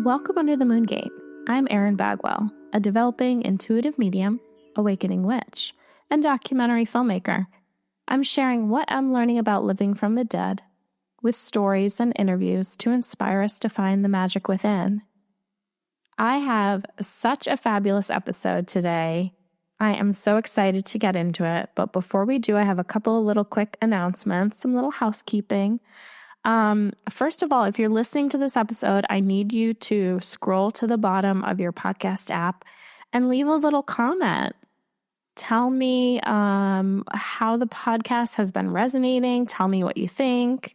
Welcome Under the Moon Gate. I'm Erin Bagwell, a developing intuitive medium, awakening witch, and documentary filmmaker. I'm sharing what I'm learning about living from the dead, with stories and interviews to inspire us to find the magic within. I have such a fabulous episode today. I am so excited to get into it, but before we do, I have a couple of little quick announcements, some little housekeeping. First of all, if you're listening to this episode, I need you to scroll to the bottom of your podcast app and leave a little comment. Tell me how the podcast has been resonating. Tell me what you think.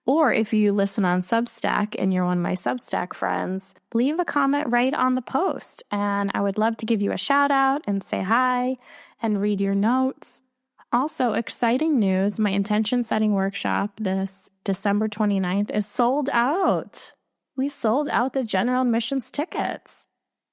Or if you listen on Substack and you're one of my Substack friends, leave a comment right on the post. And I would love to give you a shout out and say hi and read your notes. Also, exciting news, my intention setting workshop this December 29th is sold out. We sold out the general admissions tickets.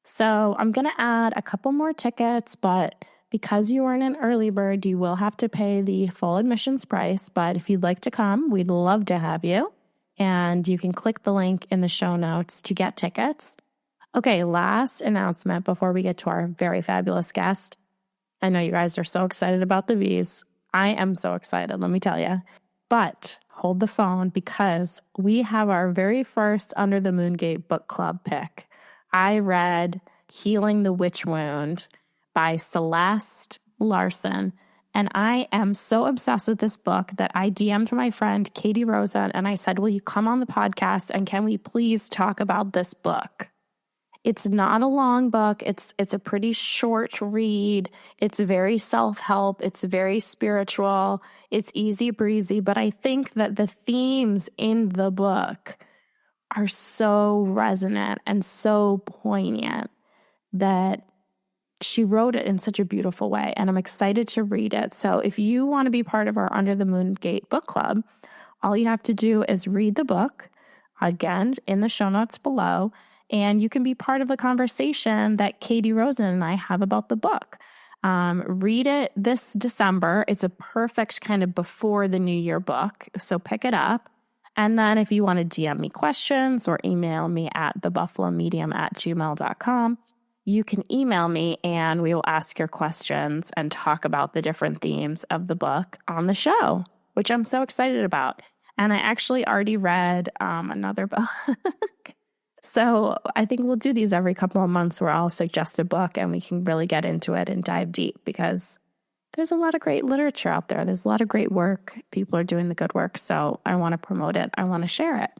So I'm going to add a couple more tickets, but because you weren't an early bird, you will have to pay the full admissions price. But if you'd like to come, we'd love to have you. And you can click the link in the show notes to get tickets. Okay, last announcement before we get to our very fabulous guest. I know you guys are so excited about the bees. I am so excited, let me tell you. But hold the phone because we have our very first Under the Moon Gate book club pick. I read Healing the Witch Wound by Celeste Larson. And I am so obsessed with this book that I DM'd my friend Katie Rosa and I said, will you come on the podcast and can we please talk about this book? It's not a long book. It's a pretty short read. It's very self-help. It's very spiritual. It's easy breezy. But I think that the themes in the book are so resonant and so poignant that she wrote it in such a beautiful way. And I'm excited to read it. So if you want to be part of our Under the Moon Gate book club, all you have to do is read the book, again, in the show notes below. And you can be part of the conversation that Katie Rosen and I have about the book. Read it this December. It's a perfect kind of before the new year book. So pick it up. And then if you want to DM me questions or email me at thebuffalomedium@gmail.com, you can email me and we will ask your questions and talk about the different themes of the book on the show, which I'm so excited about. And I actually already read another book. So I think we'll do these every couple of months where I'll suggest a book and we can really get into it and dive deep because there's a lot of great literature out there. There's a lot of great work. People are doing the good work. So I want to promote it. I want to share it.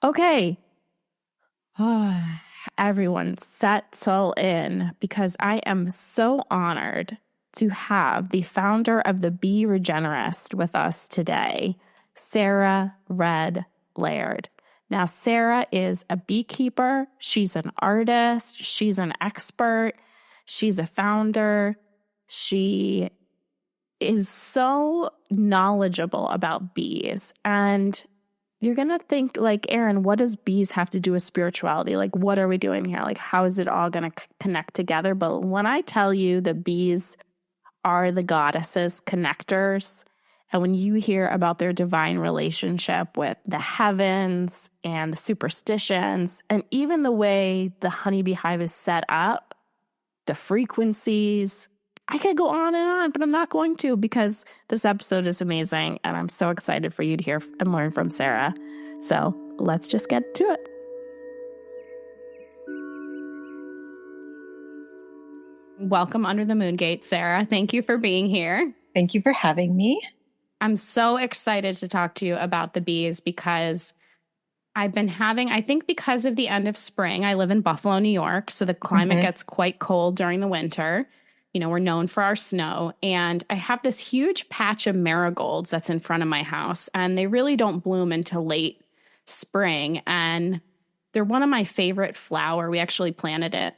Okay. Everyone settle in because I am so honored to have the founder of the Bee Regenerative with us today, Sarah Red-Laird. Now, Sarah is a beekeeper. She's an artist. She's an expert. She's a founder. She is so knowledgeable about bees. And you're going to think like, Erin, what does bees have to do with spirituality? Like, what are we doing here? Like, how is it all going to connect together? But when I tell you that bees are the goddesses' connectors, and when you hear about their divine relationship with the heavens and the superstitions, and even the way the honeybee hive is set up, the frequencies, I could go on and on, but I'm not going to because this episode is amazing. And I'm so excited for you to hear and learn from Sarah. So let's just get to it. Welcome Under the Moon Gate, Sarah. Thank you for being here. Thank you for having me. I'm so excited to talk to you about the bees because I've been having, I think because of the end of spring, I live in Buffalo, New York, so the climate gets quite cold during the winter. You know, we're known for our snow. And I have this huge patch of marigolds that's in front of my house, and they really don't bloom until late spring. And they're one of my favorite flower. We actually planted it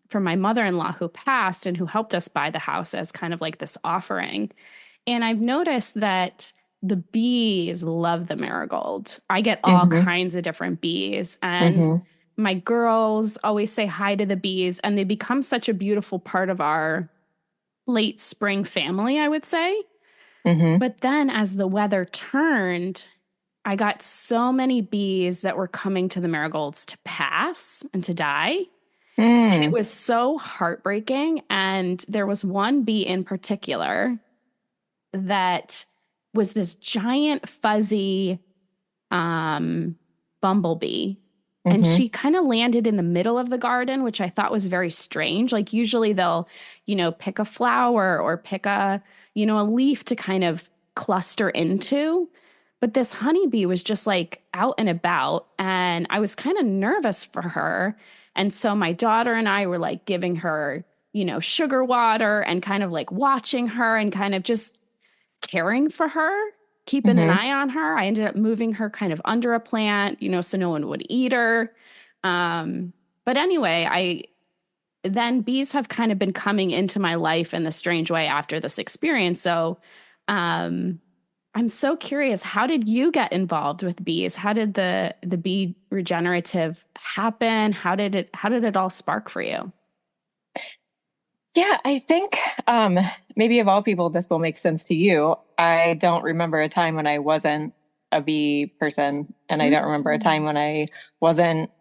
for my mother-in-law who passed and who helped us buy the house as kind of like this offering. And I've noticed that the bees love the marigold. I get all kinds of different bees. And my girls always say hi to the bees. And they become such a beautiful part of our late spring family, I would say. But then as the weather turned, I got so many bees that were coming to the marigolds to pass and to die. And it Mm, was so heartbreaking. And there was one bee in particular that was this giant fuzzy bumblebee. And mm-hmm, she kind of landed in the middle of the garden, which I thought was very strange. Like usually they'll, pick a flower or pick a leaf to kind of cluster into. But this honeybee was just like out and about. And I was kind of nervous for her. And so my daughter and I were like giving her, sugar water and kind of like watching her and kind of just caring for her, keeping an mm-hmm. eye on her. I ended up moving her kind of under a plant, so no one would eat her. Um, but anyway, then bees have kind of been coming into my life in this strange way after this experience. So, um, I'm so curious, how did you get involved with bees? How did the bee regenerative happen? How did it all spark for you? Yeah, I think maybe of all people, this will make sense to you. I don't remember a time when I wasn't a bee person, and I don't remember a time Mm. when I wasn't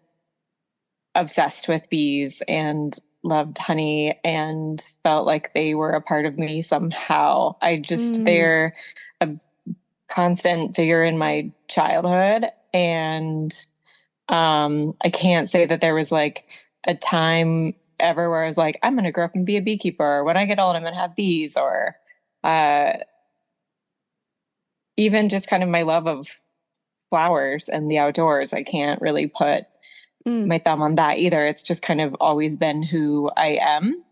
obsessed with bees and loved honey and felt like they were a part of me somehow. Mm. They're a constant figure in my childhood. And I can't say that there was like a time ever where I was like, I'm going to grow up and be a beekeeper. Or when I get old, I'm going to have bees. Or uh, even just kind of my love of flowers and the outdoors. I can't really put Mm. my thumb on that either. It's just kind of always been who I am.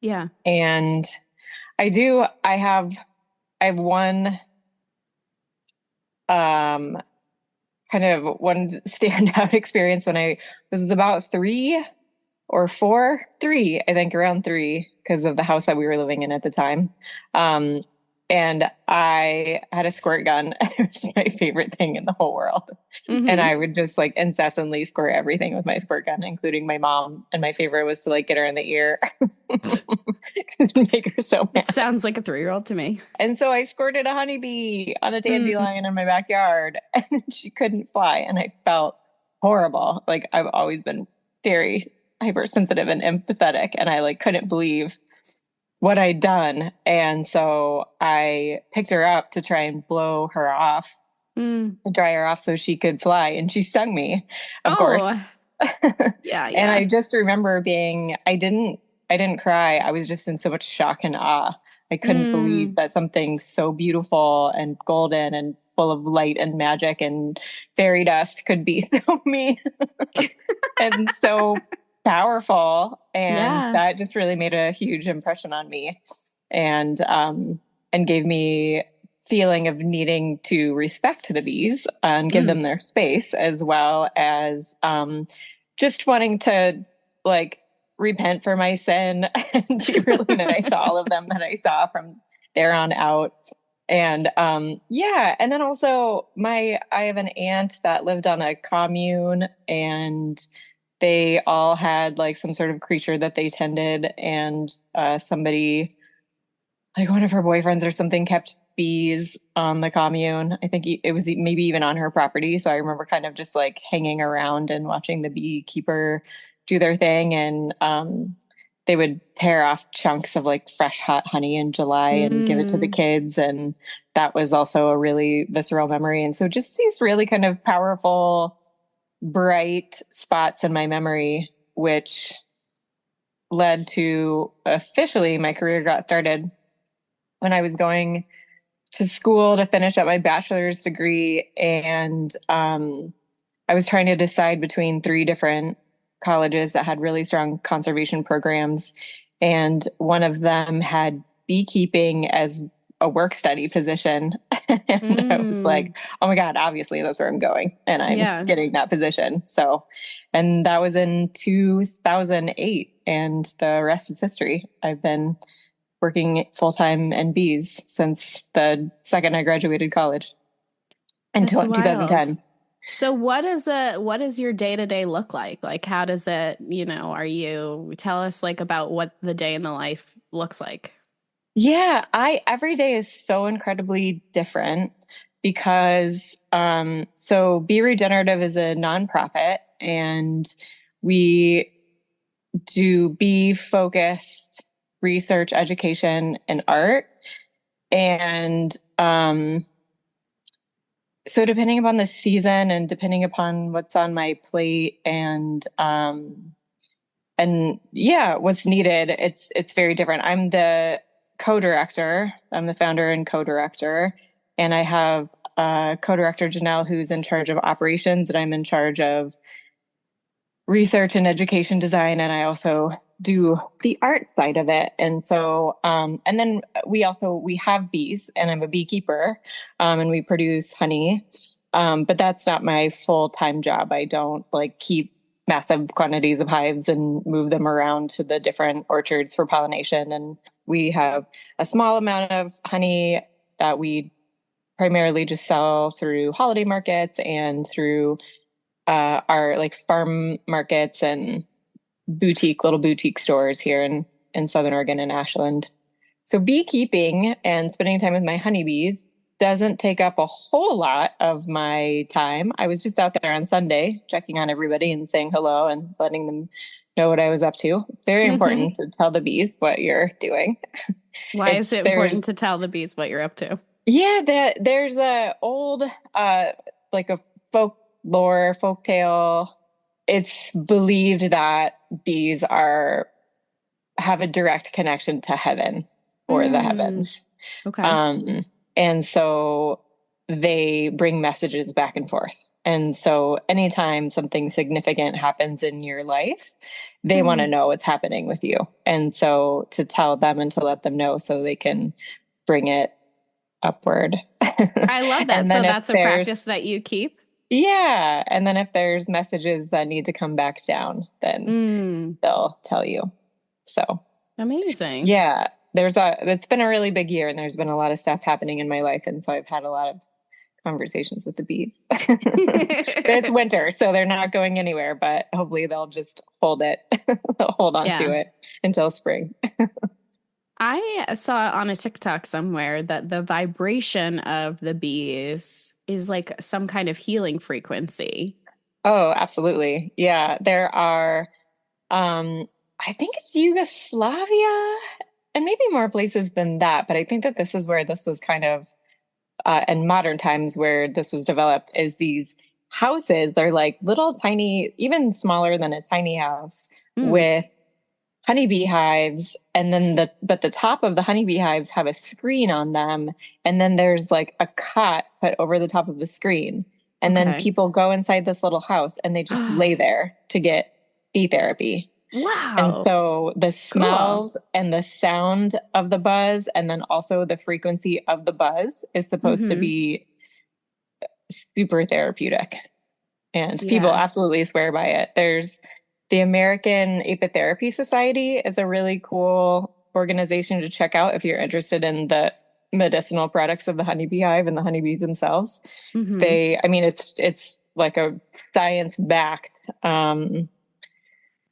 Yeah. And I have one um kind of one standout experience when I was about 3 or 4, I think around 3, because of the house that we were living in at the time. Um, and I had a squirt gun. It was my favorite thing in the whole world. And Mm-hmm. I would just like incessantly squirt everything with my squirt gun, including my mom. And my favorite was to like get her in the ear, make her so It mad. sounds like a 3-year-old to me. And so I squirted a honeybee on a Mm. dandelion in my backyard, and she couldn't fly. And I felt horrible. Like I've always been very hypersensitive and empathetic, and I like couldn't believe what I'd done. And so I picked her up to try and blow her off, Mm. dry her off so she could fly. And she stung me, of course. Oh, yeah, And yeah. I just remember I didn't cry. I was just in so much shock and awe. I couldn't believe Mm. that something so beautiful and golden and full of light and magic and fairy dust could be so mean and so powerful. And Yeah. that just really made a huge impression on me, and gave me feeling of needing to respect the bees and give Mm. them their space, as well as just wanting to like repent for my sin and be really nice to all of them that I saw from there on out. And yeah, and then also I have an aunt that lived on a commune, and they all had like some sort of creature that they tended. And somebody, like one of her boyfriends or something, kept bees on the commune. I think it was maybe even on her property. So I remember kind of just like hanging around and watching the beekeeper do their thing. And they would tear off chunks of like fresh hot honey in July and give it to the Mm. kids. And that was also a really visceral memory. And so just these really kind of powerful, bright spots in my memory, which led to officially my career got started when I was going to school to finish up my bachelor's degree. And I was trying to decide between 3 different colleges that had really strong conservation programs. And one of them had beekeeping as a work study position. And I was Mm. like, oh my God, obviously that's where I'm going. And I'm Yeah, getting that position. So, and that was in 2008. And the rest is history. I've been working full time in bees since the second I graduated college in that's wild. 2010. So what does your day-to-day look like? Like how does it, are you tell us like about what the day in the life looks like? Yeah, I every day is so incredibly different. because so Bee Regenerative is a nonprofit, and we do bee focused research, education, and art. And so depending upon the season and depending upon what's on my plate and yeah, what's needed, it's very different. I'm the co-director. I'm the founder and co-director. And I have co-director Janelle, who's in charge of operations, and I'm in charge of research and education design. And I also do the art side of it. And so, and then we have bees, and I'm a beekeeper, and we produce honey. But that's not my full-time job. I don't like keep massive quantities of hives and move them around to the different orchards for pollination. And we have a small amount of honey that we primarily just sell through holiday markets and through our like farm markets and little boutique stores here in Southern Oregon and Ashland. So beekeeping and spending time with my honeybees doesn't take up a whole lot of my time. I was just out there on Sunday checking on everybody and saying hello and letting them know what I was up to. It's very important to tell the bees what you're doing. Why is it important to tell the bees what you're up to? Yeah, there's a old like a folklore, folktale. It's believed that bees have a direct connection to heaven or the heavens. Okay. And so they bring messages back and forth. And so anytime something significant happens in your life, they want to know what's happening with you. And so to tell them and to let them know so they can bring it upward. I love that. So that's a practice that you keep? Yeah. And then if there's messages that need to come back down, then they'll tell you. So amazing. Yeah. It's been a really big year, and there's been a lot of stuff happening in my life. And so I've had a lot of conversations with the bees. It's winter, so they're not going anywhere, but hopefully they'll just hold it. They'll hold on to it until spring. I saw on a TikTok somewhere that the vibration of the bees is like some kind of healing frequency. Oh, absolutely. Yeah. There are, I think it's Yugoslavia and maybe more places than that, but I think that this is where this was kind of, in modern times where this was developed, is these houses. They're like little tiny, even smaller than a tiny house with honeybee hives. And then but the top of the honeybee hives have a screen on them. And then there's like a cot put over the top of the screen. And then people go inside this little house and they just lay there to get bee therapy. Wow. And so the smells and the sound of the buzz, and then also the frequency of the buzz, is supposed to be super therapeutic. And people absolutely swear by it. There's the American Apitherapy Society is a really cool organization to check out if you're interested in the medicinal products of the honeybee hive and the honeybees themselves. It's like a science-backed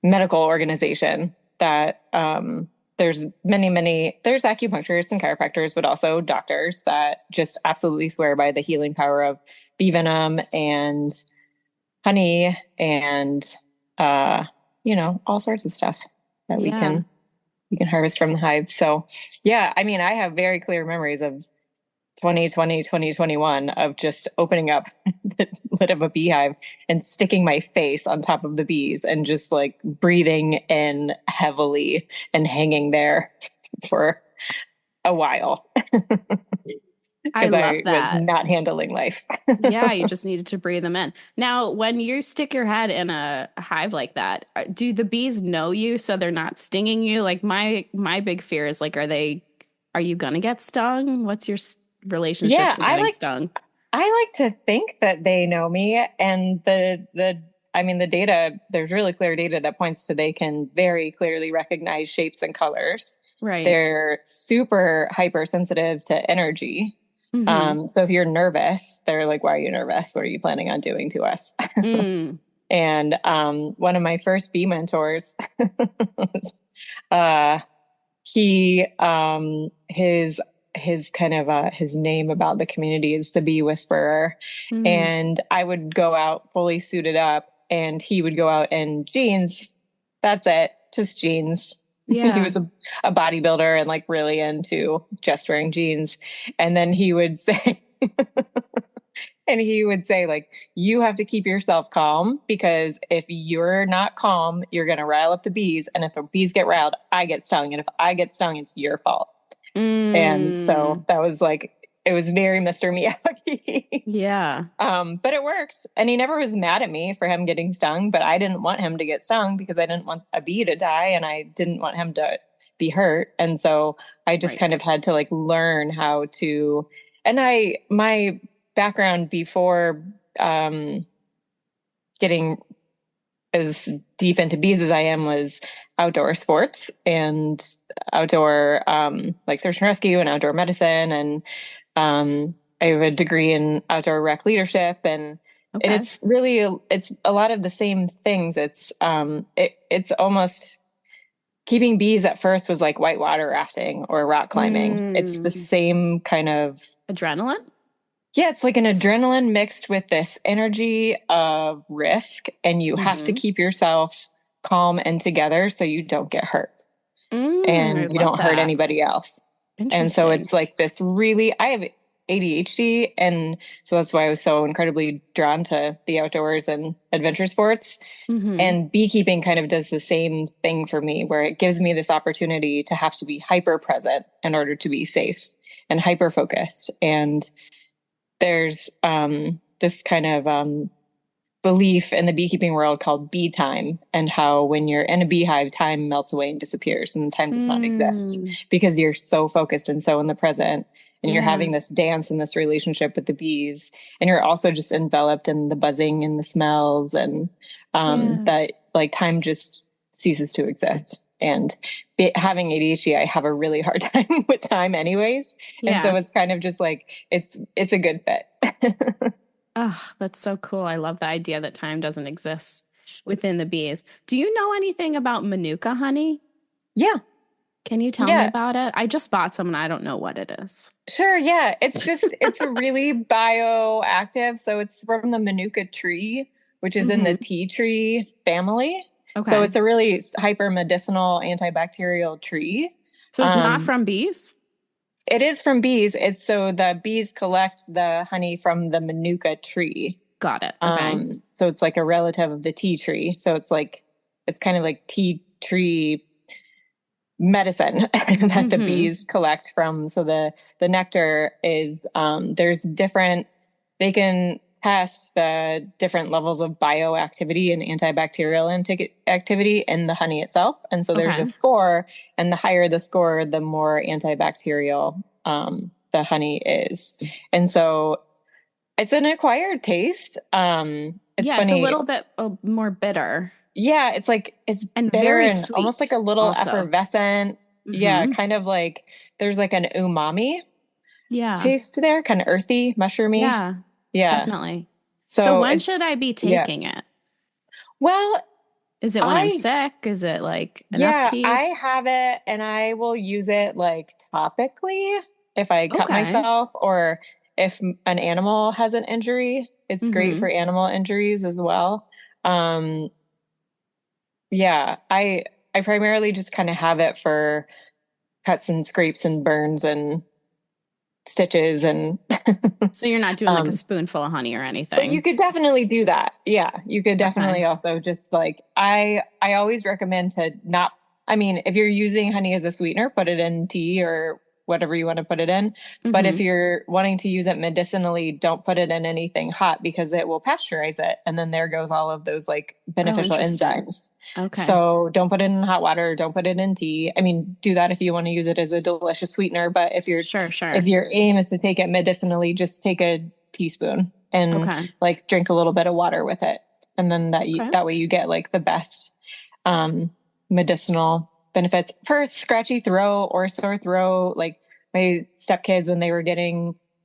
medical organization that there's there's acupuncturists and chiropractors, but also doctors that just absolutely swear by the healing power of bee venom and honey and all sorts of stuff that we can harvest from the hive. So yeah, I mean, I have very clear memories of 2020, 2021 of just opening up the lid of a beehive and sticking my face on top of the bees and just like breathing in heavily and hanging there for a while. I love that. Was not handling life. Yeah, you just needed to breathe them in. Now, when you stick your head in a hive like that, do the bees know you so they're not stinging you? Like my big fear is like, are you gonna get stung? What's your relationship to getting stung? I like to think that they know me, and the data, there's really clear data that points to they can very clearly recognize shapes and colors. Right. They're super hypersensitive to energy. So if you're nervous, they're like, why are you nervous? What are you planning on doing to us? And one of my first bee mentors, his his kind of his name about the community is the Bee Whisperer. And I would go out fully suited up and he would go out in jeans. That's it. Just jeans. Yeah. He was a bodybuilder and like really into just wearing jeans. And then he would say, like, you have to keep yourself calm because if you're not calm, you're going to rile up the bees. And if the bees get riled, I get stung. And if I get stung, it's your fault. And so that was like, it was very Mr. Miyagi. Yeah. But it works. And he never was mad at me for him getting stung, but I didn't want him to get stung because I didn't want a bee to die and I didn't want him to be hurt. And so I just kind of had to like learn how to, and my background before getting as deep into bees as I am was outdoor sports and outdoor like search and rescue and outdoor medicine. And I have a degree in outdoor rec leadership and it's really, it's a lot of the same things. It's almost keeping bees at first was like whitewater rafting or rock climbing. It's the same kind of adrenaline. Yeah, it's like an adrenaline mixed with this energy of risk, and you have to keep yourself calm and together so you don't get hurt and you don't hurt anybody else. And so it's like this really, I have ADHD, and so that's why I was so incredibly drawn to the outdoors and adventure sports. And beekeeping kind of does the same thing for me, where it gives me this opportunity to have to be hyper present in order to be safe and hyper focused. And there's this kind of belief in the beekeeping world called bee time, and how when you're in a beehive, time melts away and disappears and time does not exist because you're so focused and so in the present, and you're having this dance and this relationship with the bees, and you're also just enveloped in the buzzing and the smells, and that like time just ceases to exist. And having ADHD, I have a really hard time with time anyways. And so it's kind of just like, it's a good fit. Oh, that's so cool. I love the idea that time doesn't exist within the bees. Do you know anything about Manuka honey? Yeah. Can you tell me about it? I just bought some and I don't know what it is. Sure. Yeah. It's a really bioactive. So it's from the Manuka tree, which is in the tea tree family. Okay. So it's a really hyper medicinal antibacterial tree. So it's not from bees? It is from bees. It's so the bees collect the honey from the Manuka tree. Got it. Okay. So it's like a relative of the tea tree. So it's kind of like tea tree medicine that the bees collect from. So the nectar is, there's different, they can test the different levels of bioactivity and antibacterial activity in the honey itself. And so there's a score, and the higher the score, the more antibacterial the honey is. And so it's an acquired taste. It's funny. It's a little bit more bitter. Yeah, it's like it's and bitter very and sweet almost like a little also. effervescent. Yeah, kind of like there's like an umami taste there, kind of earthy, mushroomy. Yeah, definitely. So when should I be taking it? Well, is it when I'm sick? Is it like an upkeep? I have it and I will use it like topically if I cut myself or if an animal has an injury. It's great for animal injuries as well. Yeah, I primarily just kind of have it for cuts and scrapes and burns and stitches and so you're not doing like a spoonful of honey or anything. But you could definitely do that. Yeah, you could definitely also just like I always recommend to not, I mean, if you're using honey as a sweetener, put it in tea or whatever you want to put it in. But if you're wanting to use it medicinally, don't put it in anything hot because it will pasteurize it. And then there goes all of those like beneficial enzymes. Okay. So don't put it in hot water. Don't put it in tea. I mean, do that if you want to use it as a delicious sweetener. But if you're if your aim is to take it medicinally, just take a teaspoon and like drink a little bit of water with it. And then that way you get like the best medicinal benefits for scratchy throat or sore throat. Like my stepkids, when they were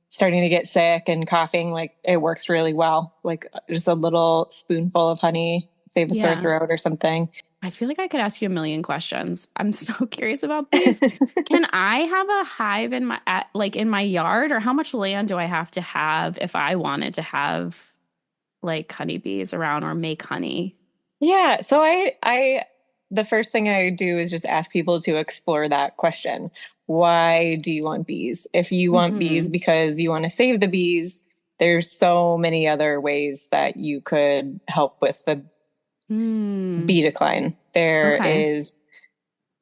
starting to get sick and coughing, like it works really well. Like just a little spoonful of honey, save a sore throat or something. I feel like I could ask you a million questions. I'm so curious about bees. Can I have a hive in my in my yard, or how much land do I have to have if I wanted to have like honeybees around or make honey? Yeah, so the first thing I do is just ask people to explore that question. Why do you want bees? If you want bees Mm-hmm. because you want to save the bees, there's so many other ways that you could help with the Mm. bee decline. There Okay. is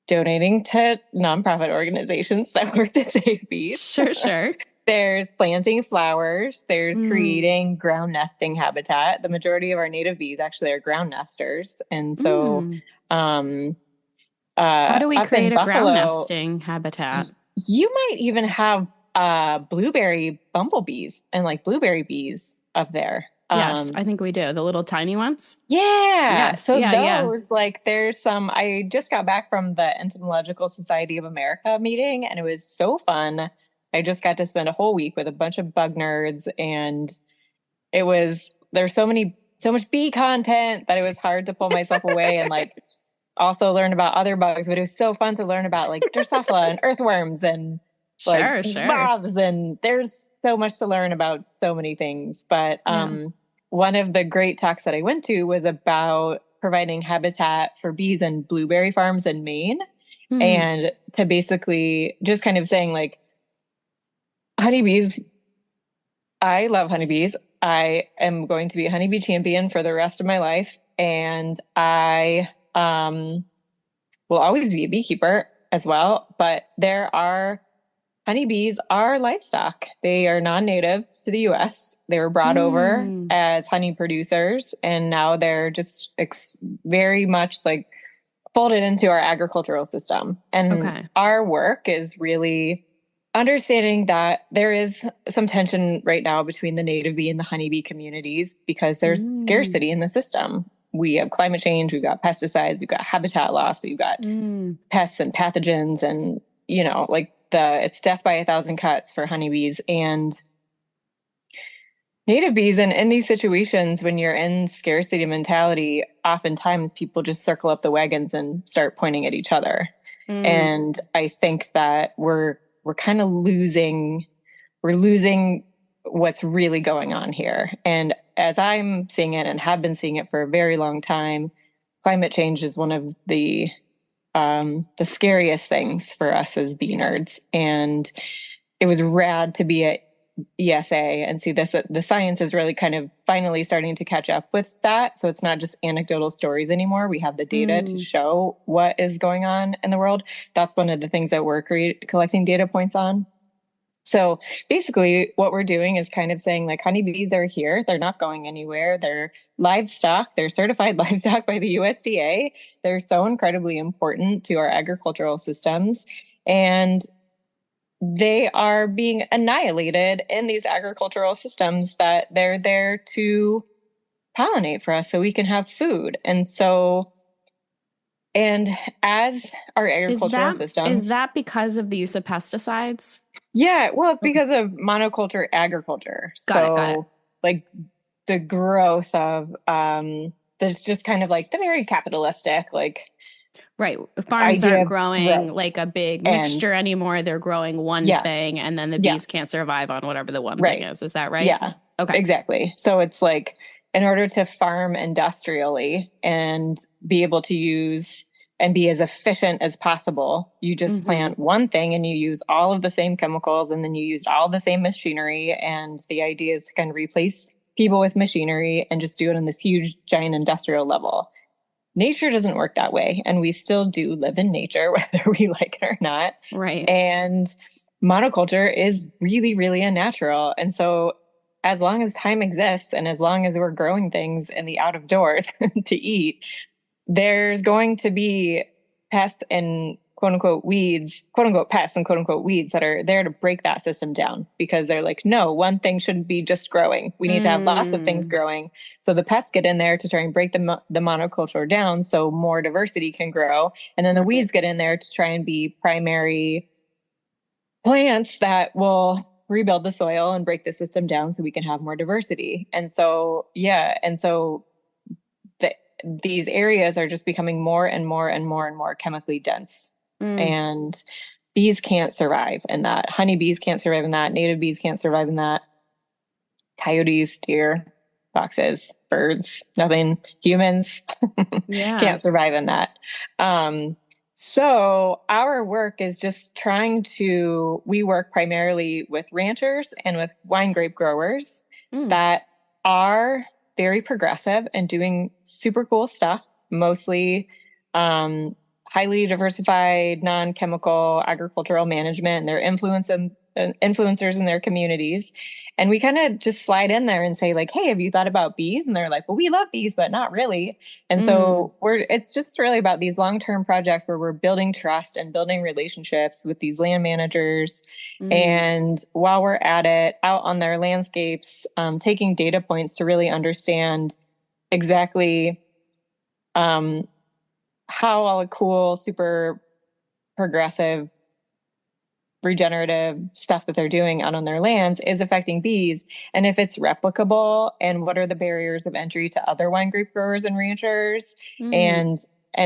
donating to nonprofit organizations that work to save bees. Sure, sure. There's planting flowers. There's Mm. creating ground nesting habitat. The majority of our native bees actually are ground nesters. And so, Mm. um, How do we up in create a ground Buffalo, nesting habitat? you might even have blueberry bumblebees and like blueberry bees up there. Yes, I think we do. The little tiny ones? Yeah. Yes. So Yeah, yeah. those, like, there's some, I just got back from the Entomological Society of America meeting and it was so fun. I just got to spend a whole week with a bunch of bug nerds and there's so much bee content that it was hard to pull myself away and like also learn about other bugs, but it was so fun to learn about like Drosophila and earthworms and like Sure, sure. moths, and there's so much to learn about so many things. But Yeah. one of the great talks that I went to was about providing habitat for bees in blueberry farms in Maine, Mm. and to basically just kind of saying like honeybees, I love honeybees. I am going to be a honeybee champion for the rest of my life. And I will always be a beekeeper as well. But honeybees are livestock. They are non-native to the US. They were brought over Mm. as honey producers. And now they're just very much like folded into our agricultural system. And Okay. our work is really understanding that there is some tension right now between the native bee and the honeybee communities because there's Mm. scarcity in the system. We have climate change, we've got pesticides, we've got habitat loss, we've got Mm. pests and pathogens, and like it's death by 1,000 cuts for honeybees and native bees. And in these situations, when you're in scarcity mentality, oftentimes people just circle up the wagons and start pointing at each other. Mm. And I think that we're kind of losing what's really going on here. And as I'm seeing it and have been seeing it for a very long time, climate change is one of the scariest things for us as bee nerds. And it was rad to be at ESA and see this. The science is really kind of finally starting to catch up with that. So it's not just anecdotal stories anymore. We have the data to show what is going on in the world. That's one of the things that we're collecting data points on. So basically what we're doing is kind of saying like honeybees are here. They're not going anywhere. They're livestock. They're certified livestock by the USDA. They're so incredibly important to our agricultural systems. And they are being annihilated in these agricultural systems that they're there to pollinate for us so we can have food. And as our agricultural Is systems, that because of the use of pesticides? yeah, well, it's Okay. because of monoculture agriculture. Got it, got it. So like the growth of there's just kind of like the very capitalistic like Right. Farms idea aren't of growing growth. like a big And mixture anymore. They're growing one yeah, thing and then the yeah, bees can't survive on whatever the one thing right. is. Is that right? Yeah, Okay. exactly. So it's like in order to farm industrially and be able to use and be as efficient as possible, you just Mm-hmm. plant one thing and you use all of the same chemicals and then you use all the same machinery. And the idea is to kind of replace people with machinery and just do it on this huge, giant industrial level. Nature doesn't work that way. And we still do live in nature, whether we like it or not. Right. And monoculture is really, really unnatural. And so as long as time exists and as long as we're growing things in the out of doors to eat, there's going to be pests and quote unquote pests and quote unquote weeds that are there to break that system down because they're like, no, one thing shouldn't be just growing. We need to have lots of things growing. So the pests get in there to try and break the monoculture down so more diversity can grow. And then the weeds get in there to try and be primary plants that will rebuild the soil and break the system down so we can have more diversity. And so, yeah. And so these areas are just becoming more and more and more and more chemically dense. And bees can't survive in that. Honeybees can't survive in that. Native bees can't survive in that. Coyotes, deer, foxes, birds, nothing. Humans can't survive in that. So our work is just we work primarily with ranchers and with wine grape growers that are very progressive and doing super cool stuff, mostly highly diversified, non-chemical agricultural management, and they're influencers in their communities. And we kind of just slide in there and say like, hey, have you thought about bees? And they're like, well, we love bees, but not really. And so it's just really about these long-term projects where we're building trust and building relationships with these land managers. And while we're at it, out on their landscapes, taking data points to really understand exactly how all the cool, super progressive, regenerative stuff that they're doing out on their lands is affecting bees, and if it's replicable, and what are the barriers of entry to other wine grape growers and ranchers, and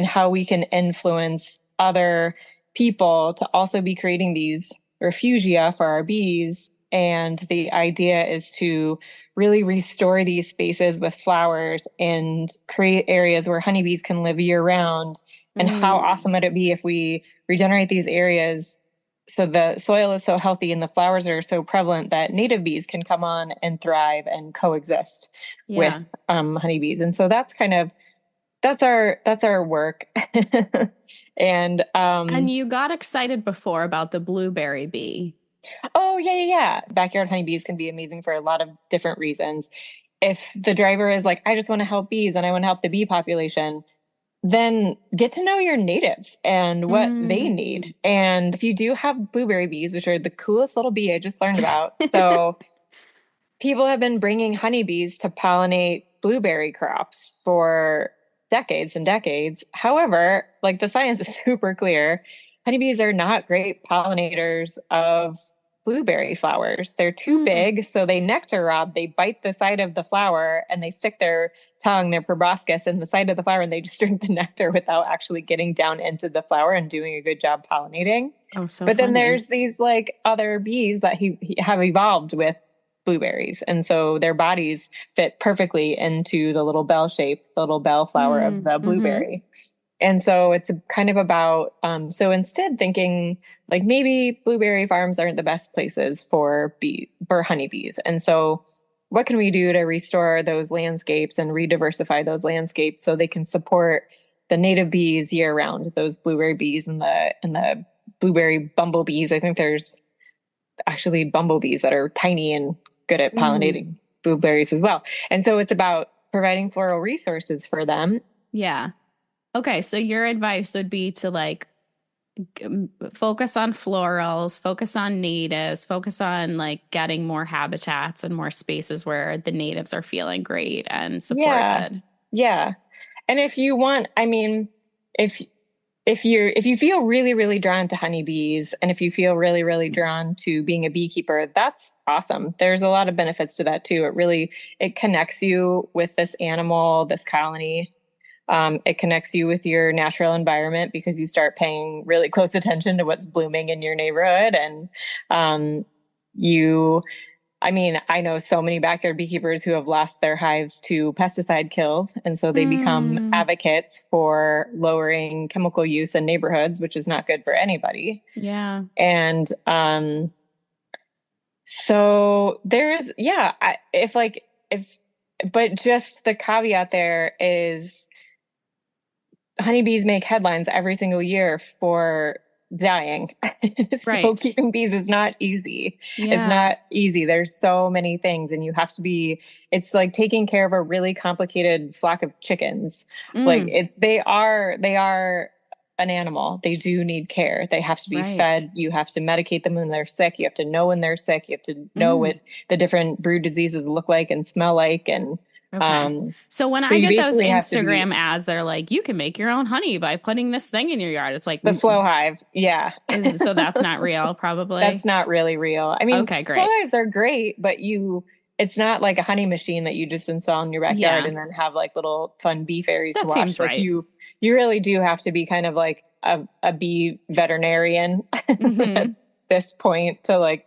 how we can influence other people to also be creating these refugia for our bees. And the idea is to really restore these spaces with flowers and create areas where honeybees can live year round. And how awesome would it be if we regenerate these areas so the soil is so healthy and the flowers are so prevalent that native bees can come on and thrive and coexist with honeybees. And so that's our work. And you got excited before about the blueberry bee. Oh, yeah. Backyard honeybees can be amazing for a lot of different reasons. If the driver is like, I just want to help bees and I want to help the bee population, then get to know your natives and what they need. And if you do have blueberry bees, which are the coolest little bee I just learned about. So people have been bringing honeybees to pollinate blueberry crops for decades and decades. However, like the science is super clear. Honeybees are not great pollinators of blueberry flowers. They're too big, so they nectar rob. They bite the side of the flower and they stick their tongue, their proboscis, in the side of the flower, and they just drink the nectar without actually getting down into the flower and doing a good job pollinating. Oh, so but funny. Then there's these like other bees that have evolved with blueberries, and so their bodies fit perfectly into the little bell shape, the little bell flower of the blueberry. And so it's kind of about, so instead thinking like maybe blueberry farms aren't the best places for honeybees. And so what can we do to restore those landscapes and re-diversify those landscapes so they can support the native bees year round, those blueberry bees and the blueberry bumblebees. I think there's actually bumblebees that are tiny and good at pollinating blueberries as well. And so it's about providing floral resources for them. Yeah. Okay, so your advice would be to like focus on florals, focus on natives, focus on like getting more habitats and more spaces where the natives are feeling great and supported. Yeah. And if you want, I mean, if you feel really, really drawn to honeybees, and if you feel really, really drawn to being a beekeeper, that's awesome. There's a lot of benefits to that too. It connects you with this animal, this colony. It connects you with your natural environment because you start paying really close attention to what's blooming in your neighborhood. And I know so many backyard beekeepers who have lost their hives to pesticide kills. And so they become advocates for lowering chemical use in neighborhoods, which is not good for anybody. Yeah. And so there's, but just the caveat there is, honeybees make headlines every single year for dying. So keeping bees is not easy. Yeah. It's not easy. There's so many things, and it's like taking care of a really complicated flock of chickens. Like they are an animal. They do need care. They have to be fed. You have to medicate them when they're sick. You have to know when they're sick. You have to know what the different brood diseases look like and smell like. And so when I get those Instagram ads that are like, you can make your own honey by putting this thing in your yard, it's like the flow hive. Yeah. So that's not real, probably. That's not really real. I mean, okay, great. Flow hives are great, but it's not like a honey machine that you just install in your backyard Yeah. and then have like little fun bee fairies to That watch. seems Like right. you really do have to be kind of like a bee veterinarian at this point to like,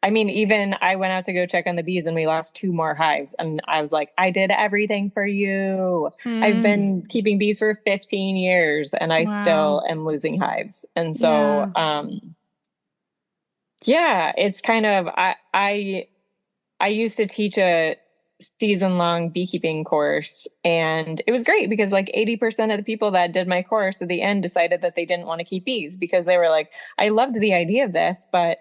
I mean, even I went out to go check on the bees and we lost 2 more hives. And I was like, I did everything for you. I've been keeping bees for 15 years and I Wow. still am losing hives. And so, Yeah. yeah, it's kind of, I used to teach a season-long beekeeping course, and it was great because like 80% of the people that did my course at the end decided that they didn't want to keep bees because they were like, I loved the idea of this, but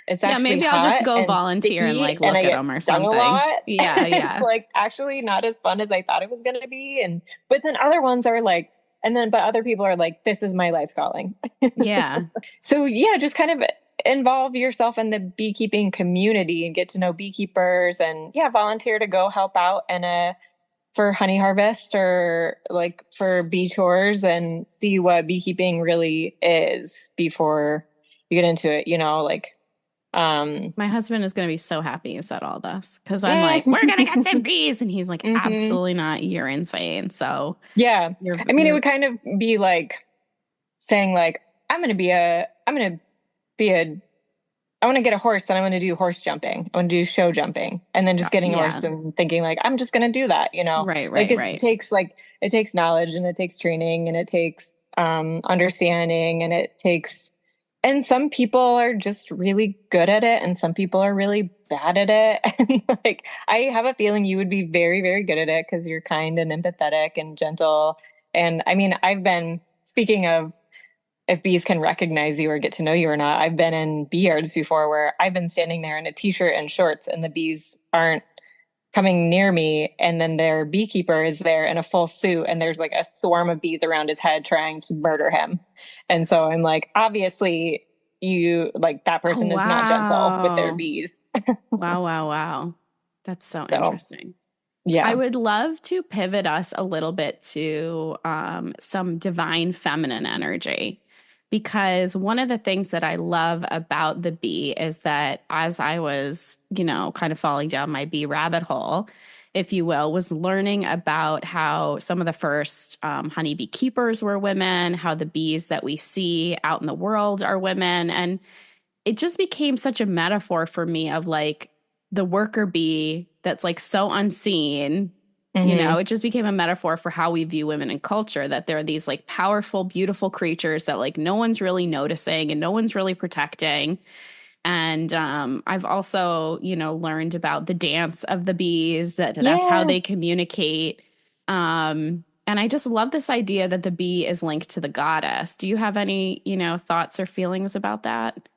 it's Yeah, actually maybe I'll just hot go and volunteer and sticky like and look I at get them or stung a something. lot. Yeah, It's yeah. like actually not as fun as I thought it was going to be. And but then other ones are like, but other people are like, this is my life's calling. Yeah. So yeah, just kind of involve yourself in the beekeeping community and get to know beekeepers and yeah, volunteer to go help out in a for honey harvest or like for bee tours and see what beekeeping really is before you get into it, like My husband is going to be so happy you said all this because I'm like, we're going to get some bees. And he's like, mhm. absolutely not. You're insane. So Yeah. I mean, it you're, would kind of be like saying like, be a I want to get a horse and I want to do horse jumping. I want to do show jumping and then just getting a yeah. horse and thinking like, I'm just going to do that, Right, like right, right. it takes knowledge and it takes training and it takes, understanding and and some people are just really good at it and some people are really bad at it. And like, I have a feeling you would be very, very good at it because you're kind and empathetic and gentle. And I mean, speaking of if bees can recognize you or get to know you or not. I've been in bee yards before where I've been standing there in a t-shirt and shorts and the bees aren't coming near me. And then their beekeeper is there in a full suit and there's like a swarm of bees around his head trying to murder him. And so I'm like, obviously you like that Oh, person is not gentle with their wow. bees. Wow, wow, wow. That's so So interesting. I yeah. would love to pivot us a little bit to some divine feminine energy. Because one of the things that I love about the bee is that as I was, kind of falling down my bee rabbit hole, if you will, was learning about how some of the first honeybee keepers were women, how the bees that we see out in the world are women. And it just became such a metaphor for me of like the worker bee that's like so unseen. Mm-hmm. It just became a metaphor for how we view women in culture, that there are these like powerful, beautiful creatures that like no one's really noticing and no one's really protecting. And I've also, learned about the dance of the bees, that's how Yeah. they communicate. And I just love this idea that the bee is linked to the goddess. Do you have any, thoughts or feelings about that?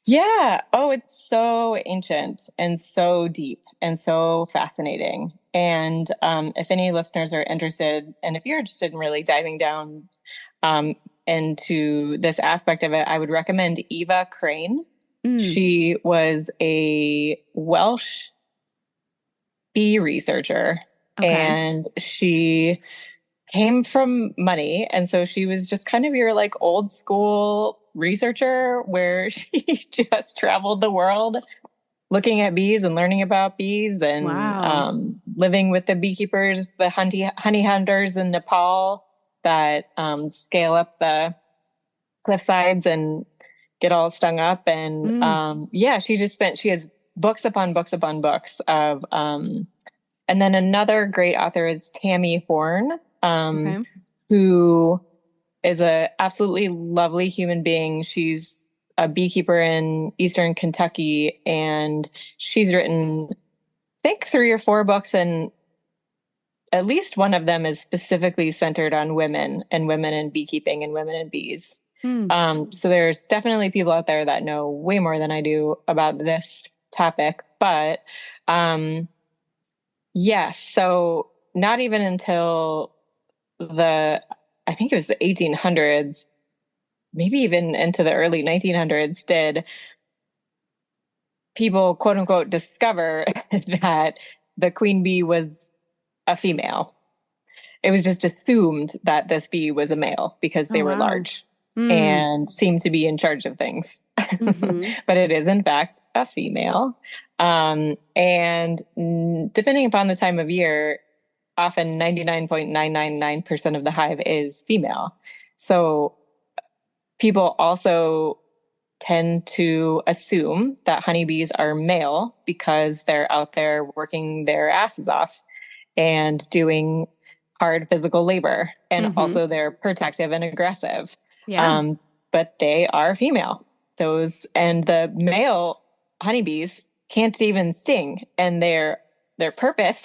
Yeah. Oh, it's so ancient and so deep and so fascinating. And if any listeners are interested, and if you're interested in really diving down um, into this aspect of it, I would recommend Eva Crane. Mm, She was a Welsh bee researcher okay. and she came from money. And so she was just kind of your like old school researcher where she just traveled the world looking at bees and learning about bees and Wow. living with the beekeepers, the honey hunters in Nepal that scale up the cliff sides and get all stung up. And Mm, yeah, she has books upon books upon books of, and then another great author is Tammy Horn, okay. who is a absolutely lovely human being. She's a beekeeper in Eastern Kentucky, and she's written, I think, 3 or 4 books, and at least one of them is specifically centered on women and women in beekeeping and women in bees. Mm, So there's definitely people out there that know way more than I do about this topic, but yes. So not even until I think it was the 1800s, maybe even into the early 1900s, did people, quote unquote, discover that the queen bee was a female. It was just assumed that this bee was a male because oh, they were wow. large Mm, and seemed to be in charge of things. Mm-hmm. but it is in fact a female. And depending upon the time of year, often 99.999% of the hive is female. So people also tend to assume that honeybees are male because they're out there working their asses off and doing hard physical labor. And also they're protective and aggressive. Yeah. But they are female. And the male honeybees can't even sting. And their purpose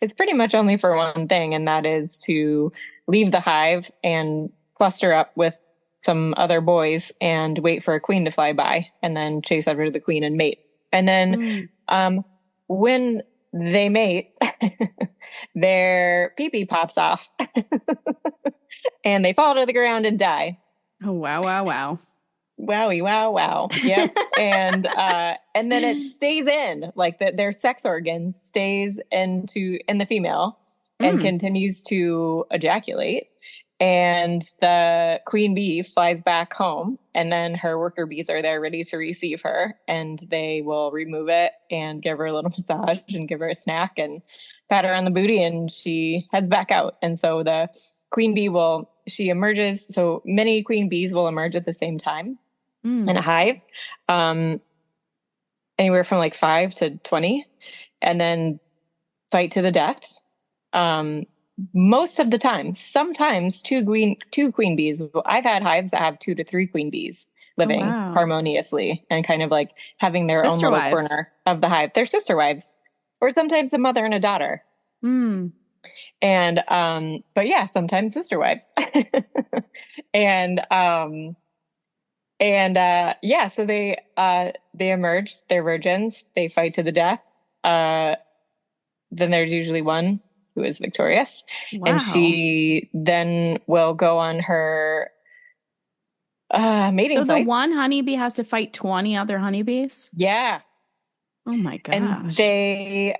is pretty much only for one thing, and that is to leave the hive and cluster up with some other boys and wait for a queen to fly by and then chase after the queen and mate. And then when they mate, their pee-pee pops off and they fall to the ground and die. Oh, wow, wow, wow. Wowie, wow, wow. Yep. and then it stays in, like their sex organ stays in the female and continues to ejaculate. And the queen bee flies back home, and then her worker bees are there ready to receive her, and they will remove it and give her a little massage and give her a snack and pat her on the booty, and she heads back out. And so the queen bee she emerges. So many queen bees will emerge at the same time in a hive, anywhere from like 5 to 20, and then fight to the death. Most of the time, sometimes two queen bees. I've had hives that have 2 to 3 queen bees living harmoniously and kind of like having their own little corner of the hive. They're sister wives, or sometimes a mother and a daughter. And but yeah, sometimes sister wives. Yeah, so they emerge. They're virgins. They fight to the death. Then there's usually one who is victorious. Wow. And she then will go on her mating flights. So the one honeybee has to fight 20 other honeybees? Yeah. Oh my gosh. And they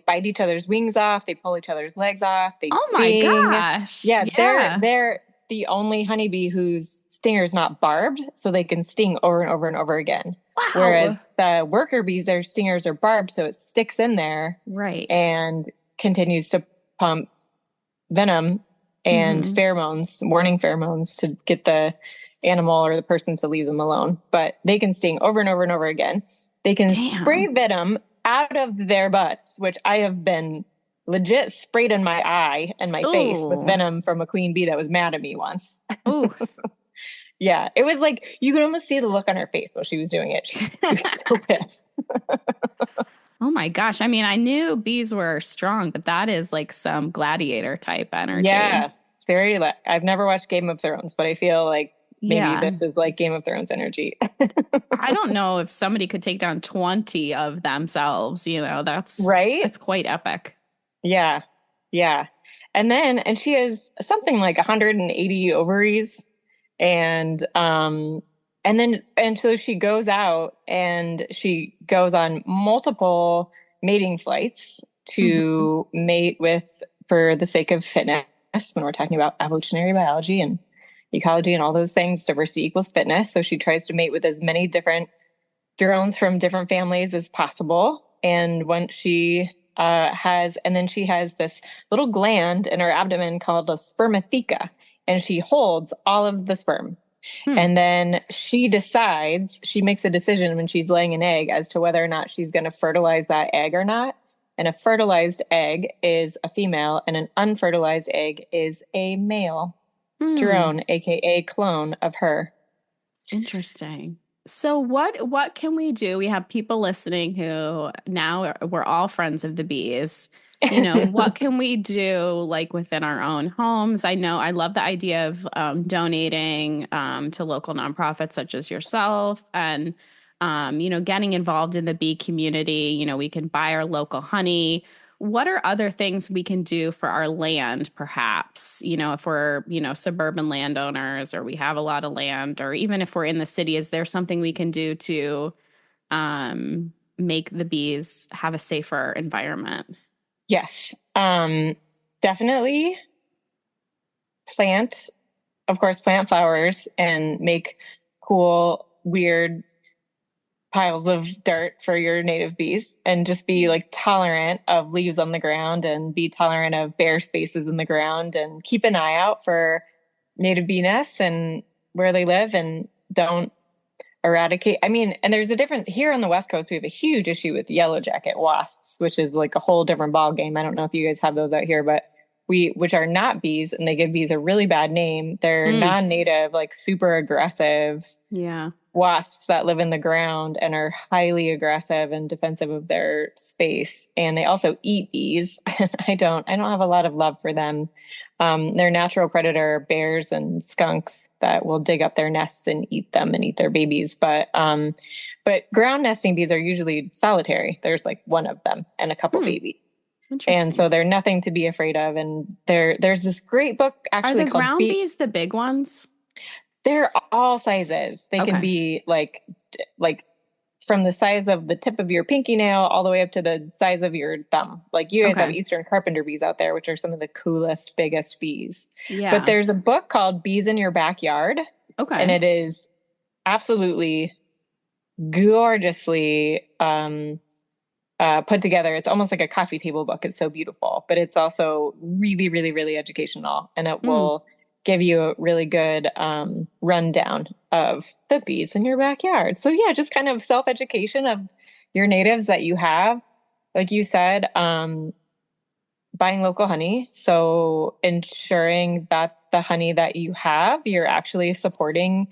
bite each other's wings off, they pull each other's legs off, they sting. My gosh. Yeah. They're the only honeybee whose stinger is not barbed, so they can sting over and over and over again. Wow. Whereas the worker bees, their stingers are barbed, so it sticks in there, right, and continues to pump venom and pheromones, warning pheromones, to get the animal or the person to leave them alone. But they can sting over and over and over again. They can spray venom out of their butts, which I have been legit sprayed in my eye and my face with venom from a queen bee that was mad at me once. Ooh. Yeah, it was like you could almost see the look on her face while she was doing it. She was so pissed. Oh my gosh. I mean, I knew bees were strong, but that is like some gladiator type energy. Yeah, it's very, I've never watched Game of Thrones, but I feel like maybe this is like Game of Thrones energy. I don't know if somebody could take down 20 of themselves. That's right. That's quite epic. Yeah. Yeah. And she has something like 180 ovaries. And so she goes out and she goes on multiple mating flights to mate with, for the sake of fitness, when we're talking about evolutionary biology and ecology and all those things, diversity equals fitness. So she tries to mate with as many different drones from different families as possible. And when she has this little gland in her abdomen called a spermatheca, and she holds all of the sperm. And then she makes a decision when she's laying an egg as to whether or not she's going to fertilize that egg or not. And a fertilized egg is a female, and an unfertilized egg is a male drone, aka clone of her. Interesting. So what can we do? We have people listening who now we're all friends of the bees. What can we do like within our own homes? I know I love the idea of donating to local nonprofits such as yourself, and getting involved in the bee community. We can buy our local honey. What are other things we can do for our land, perhaps? If we're, suburban landowners, or we have a lot of land, or even if we're in the city, is there something we can do to make the bees have a safer environment? Yes, definitely plant flowers and make cool, weird piles of dirt for your native bees, and just be like tolerant of leaves on the ground and be tolerant of bare spaces in the ground, and keep an eye out for native bee nests and where they live, and don't eradicate. I mean, and there's a different here on the West Coast, we have a huge issue with yellow jacket wasps, which is like a whole different ball game. I don't know if you guys have those out here, but which are not bees, and they give bees a really bad name. They're non-native, like super aggressive wasps that live in the ground and are highly aggressive and defensive of their space. And they also eat bees. I don't have a lot of love for them. Their natural predator, bears and skunks that will dig up their nests and eat them and eat their babies. But ground nesting bees are usually solitary. There's like one of them and a couple babies. And so they're nothing to be afraid of. And there's this great book actually called ground bees the big ones? They're all sizes. They can be like from the size of the tip of your pinky nail all the way up to the size of your thumb. Like you guys have Eastern carpenter bees out there, which are some of the coolest, biggest bees. Yeah. But there's a book called Bees in Your Backyard. Okay. And it is absolutely gorgeously put together. It's almost like a coffee table book. It's so beautiful, but it's also really, really, really educational, and it will give you a really good rundown of the bees in your backyard. So yeah, just kind of self-education of your natives that you have. Like you said, buying local honey. So ensuring that the honey that you have, you're actually supporting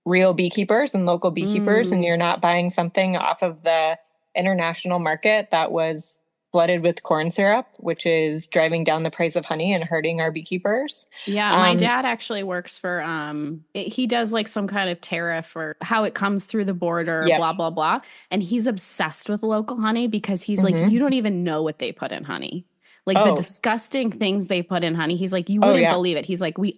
real beekeepers and local beekeepers, and you're not buying something off of the international market that was flooded with corn syrup, which is driving down the price of honey and hurting our beekeepers. Yeah, my dad actually works for, he does like some kind of tariff or how it comes through the border, blah, blah, blah. And he's obsessed with local honey because he's like, you don't even know what they put in honey. Like the disgusting things they put in honey. He's like, you wouldn't believe it. He's like, we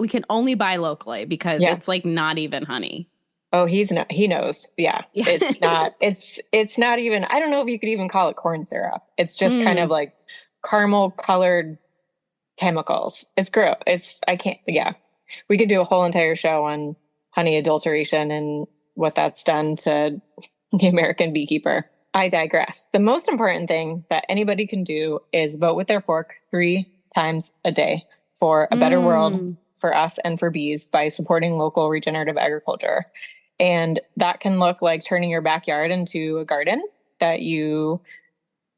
can only buy locally because it's like not even honey. Oh, he knows. Yeah. It's not even, I don't know if you could even call it corn syrup. It's just kind of like caramel colored chemicals. It's gross. We could do a whole entire show on honey adulteration and what that's done to the American beekeeper. I digress. The most important thing that anybody can do is vote with their fork 3 times a day for a better world for us and for bees by supporting local regenerative agriculture. And that can look like turning your backyard into a garden that you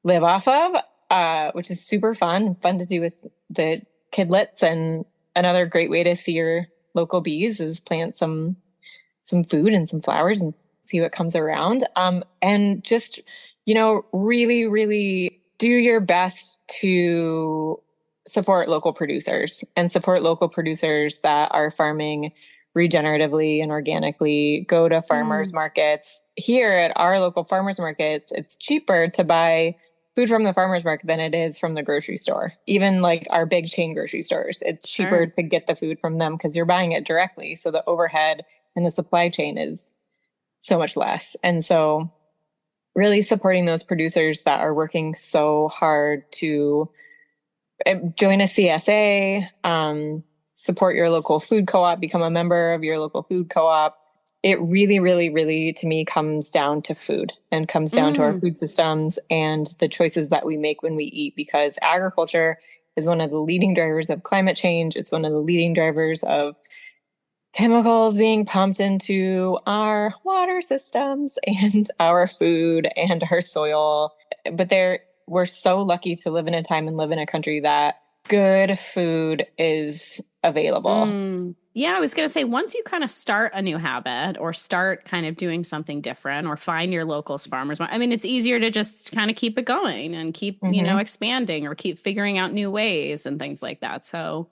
live off of, which is super fun to do with the kidlets. And another great way to see your local bees is plant some food and some flowers and see what comes around. And just, really, really do your best to support local producers that are farming regeneratively and organically. Go to farmers markets. Here at our local farmers markets, it's cheaper to buy food from the farmers market than it is from the grocery store. Even like our big chain grocery stores, it's cheaper to get the food from them because you're buying it directly. So the overhead and the supply chain is so much less. And so really supporting those producers that are working so hard to join a CSA, support your local food co-op, become a member of your local food co-op. It really, really, really, to me, comes down to food and comes down to our food systems and the choices that we make when we eat, because agriculture is one of the leading drivers of climate change. It's one of the leading drivers of chemicals being pumped into our water systems and our food and our soil. But we're so lucky to live in a time and live in a country that good food is available. Yeah, I was going to say, once you kind of start a new habit or start kind of doing something different or find your locals farmers, I mean, it's easier to just kind of keep it going and keep, expanding or keep figuring out new ways and things like that. So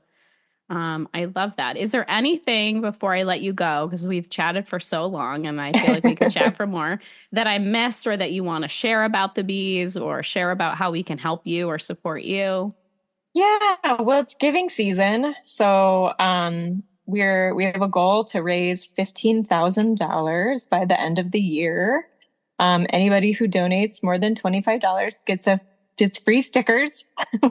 I love that. Is there anything before I let you go, because we've chatted for so long and I feel like we could chat for more, that I missed or that you want to share about the bees or share about how we can help you or support you? Yeah, well, it's giving season. So we have a goal to raise $15,000 by the end of the year. Anybody who donates more than $25 gets free stickers.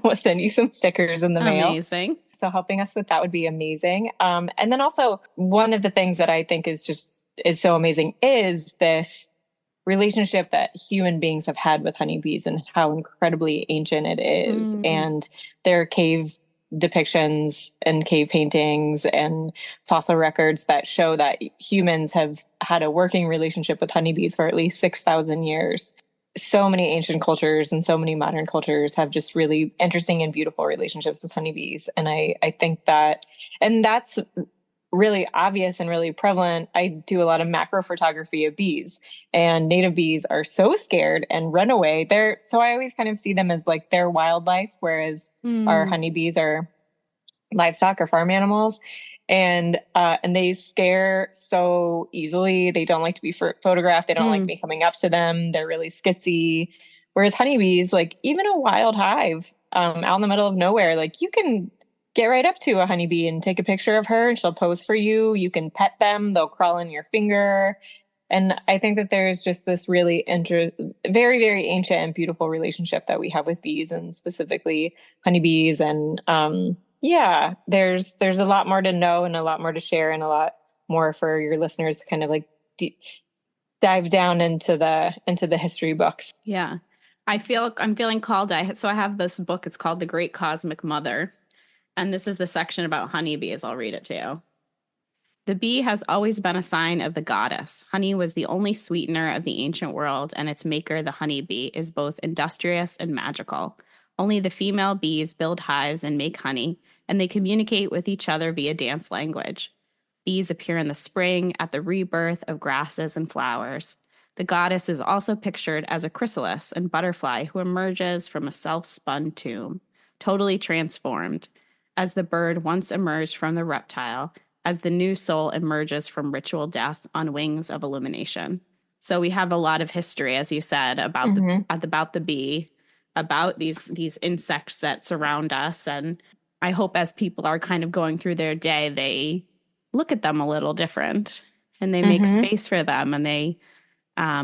We'll send you some stickers in the mail. Amazing. So helping us with that would be amazing. And then also one of the things that I think is so amazing is this relationship that human beings have had with honeybees and how incredibly ancient it is. And there are cave depictions and cave paintings and fossil records that show that humans have had a working relationship with honeybees for at least 6,000 years. So many ancient cultures and so many modern cultures have just really interesting and beautiful relationships with honeybees. And I think that, and that's really obvious and really prevalent. I do a lot of macro photography of bees, and native bees are so scared and run away. So I always kind of see them as like their wildlife, whereas our honeybees are livestock or farm animals. And they scare so easily. They don't like to be photographed. They don't like me coming up to them. They're really skitsy. Whereas honeybees, like even a wild hive out in the middle of nowhere, like you can get right up to a honeybee and take a picture of her and she'll pose for you. You can pet them. They'll crawl in your finger. And I think that there's just this really very, very ancient and beautiful relationship that we have with bees, and specifically honeybees. And there's a lot more to know and a lot more to share and a lot more for your listeners to kind of like dive down into the history books. Yeah. I'm feeling called. So I have this book. It's called The Great Cosmic Mother. And this is the section about honeybees. I'll read it to you. The bee has always been a sign of the goddess. Honey was the only sweetener of the ancient world, and its maker, the honeybee, is both industrious and magical. Only the female bees build hives and make honey, and they communicate with each other via dance language. Bees appear in the spring at the rebirth of grasses and flowers. The goddess is also pictured as a chrysalis and butterfly who emerges from a self-spun tomb, totally transformed, as the bird once emerged from the reptile, as the new soul emerges from ritual death on wings of illumination. So we have a lot of history, as you said, about the bee, about these insects that surround us. And I hope as people are kind of going through their day, they look at them a little different and they make space for them, and they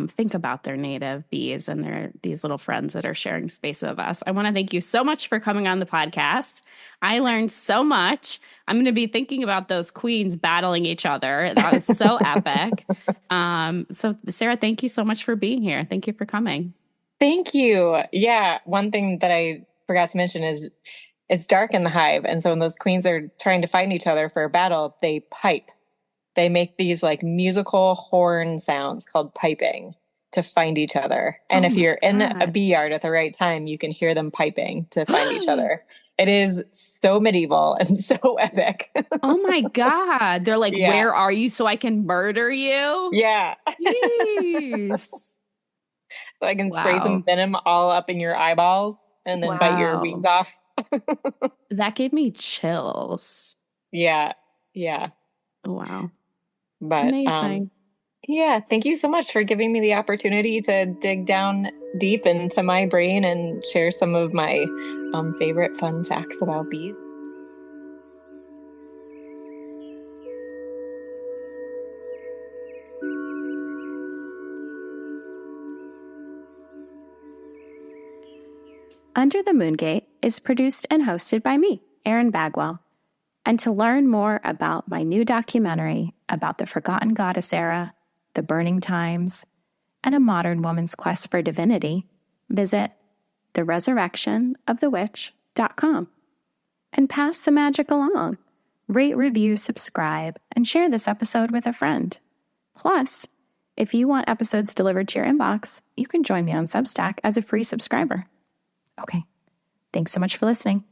think about their native bees and these little friends that are sharing space with us. I want to thank you so much for coming on the podcast. I learned so much. I'm going to be thinking about those queens battling each other. That was so epic. So Sarah, thank you so much for being here. Thank you for coming. Thank you. Yeah. One thing that I forgot to mention is it's dark in the hive. And so when those queens are trying to fight each other for a battle, they pipe. They make these like musical horn sounds called piping to find each other. And if you're in a bee yard at the right time, you can hear them piping to find each other. It is so medieval and so epic. Oh my God. They're like, where are you so I can murder you? Yeah. Jeez. So I can spray some venom all up in your eyeballs and then bite your wings off. That gave me chills. Yeah. Yeah. Wow. But amazing. Thank you so much for giving me the opportunity to dig down deep into my brain and share some of my favorite fun facts about bees. Under the Moongate is produced and hosted by me, Erin Bagwell. And to learn more about my new documentary about the Forgotten Goddess era, the Burning Times, and a modern woman's quest for divinity, visit theresurrectionofthewitch.com. And pass the magic along. Rate, review, subscribe, and share this episode with a friend. Plus, if you want episodes delivered to your inbox, you can join me on Substack as a free subscriber. Okay, thanks so much for listening.